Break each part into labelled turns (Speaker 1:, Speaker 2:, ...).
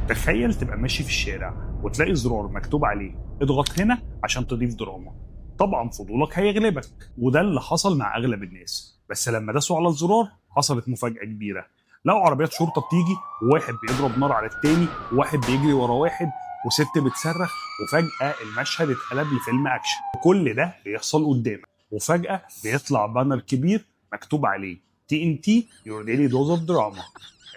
Speaker 1: تخيل تبقى ماشي في الشارع وتلاقي زرار مكتوب عليه اضغط هنا عشان تضيف دراما. طبعا فضولك هيغلبك، وده اللي حصل مع اغلب الناس. بس لما داسوا على الزرار حصلت مفاجأة كبيرة. لقوا عربيات شرطة بتيجي، وواحد بيضرب نار على التاني، وواحد بيجري ورا واحد، وست بتصرخ. وفجأة المشهد اتقلب لفيلم أكشن، وكل ده بيحصل قدامك. وفجأة بيطلع بانر كبير مكتوب عليه TNT Your Daily Dose of Drama.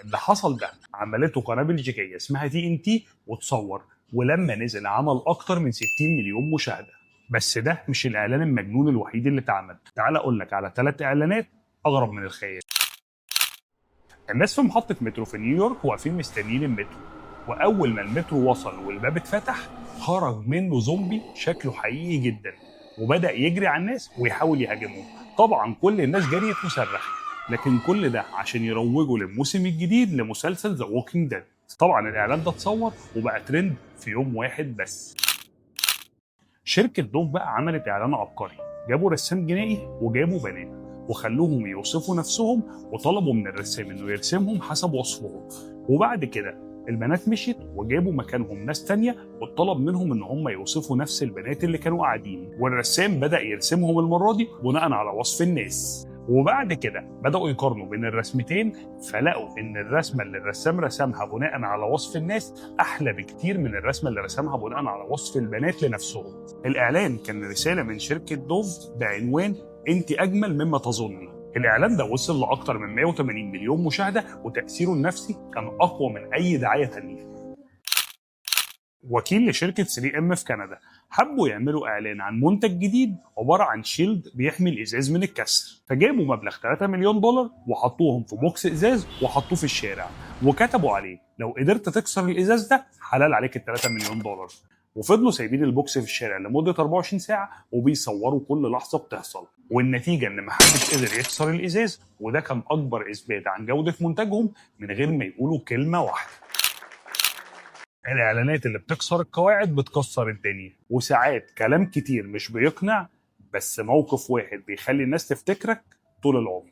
Speaker 1: اللي حصل ده عملته قناة بلجيكية اسمها TNT وتصور، ولما نزل عمل أكتر من 60 مليون مشاهدة. بس ده مش الإعلان المجنون الوحيد اللي اتعمل. تعال أقول لك على 3 إعلانات أغرب من الخيال. الناس في محطة مترو في نيويورك واقفين مستنيين المترو، وأول ما المترو وصل والباب اتفتح خرج منه زومبي شكله حقيقي جدا، وبدأ يجري على الناس ويحاول يهاجمهم. طبعا كل الناس جريت وصرخت، لكن كل ده عشان يروجوا للموسم الجديد لمسلسل ذا ووكينج ديد. طبعا الإعلان ده اتصور وبقى ترند في يوم واحد بس. شركة دوف بقى عملت إعلان عبقري. جابوا رسام جنائي وجابوا بنات وخلوهم يوصفوا نفسهم، وطلبوا من الرسام انه يرسمهم حسب وصفهم. وبعد كده البنات مشيت وجابوا مكانهم ناس تانية، وطلب منهم ان هم يوصفوا نفس البنات اللي كانوا قاعدين، والرسام بدأ يرسمهم المرة دي بناء على وصف الناس. وبعد كده بدأوا يقارنوا بين الرسمتين، فلقوا ان الرسمة اللي الرسام رسمها بناء على وصف الناس احلى بكتير من الرسمة اللي رسمها بناء على وصف البنات لنفسهم. الاعلان كان رسالة من شركة دوف بعنوان انت اجمل مما تظني. الاعلان ده وصل لاكتر من 180 مليون مشاهده، وتاثيره النفسي كان اقوى من اي دعايه تانيه. وكيل لشركه 3 ام في كندا حبوا يعملوا اعلان عن منتج جديد عباره عن شيلد بيحمي الازاز من الكسر، فجابوا مبلغ 3 مليون دولار وحطوهم في بوكس ازاز وحطوه في الشارع، وكتبوا عليه لو قدرت تكسر الازاز ده حلال عليك ال 3 مليون دولار. وفضلوا سايبين البوكس في الشارع لمده 24 ساعه وبيصوروا كل لحظه بتحصل، والنتيجه ان محدش قدر يكسر الازاز، وده كان اكبر اثبات عن جوده منتجهم من غير ما يقولوا كلمه واحده. الاعلانات اللي بتكسر القواعد بتكسر الدنيا، وساعات كلام كتير مش بيقنع، بس موقف واحد بيخلي الناس تفتكرك طول العمر.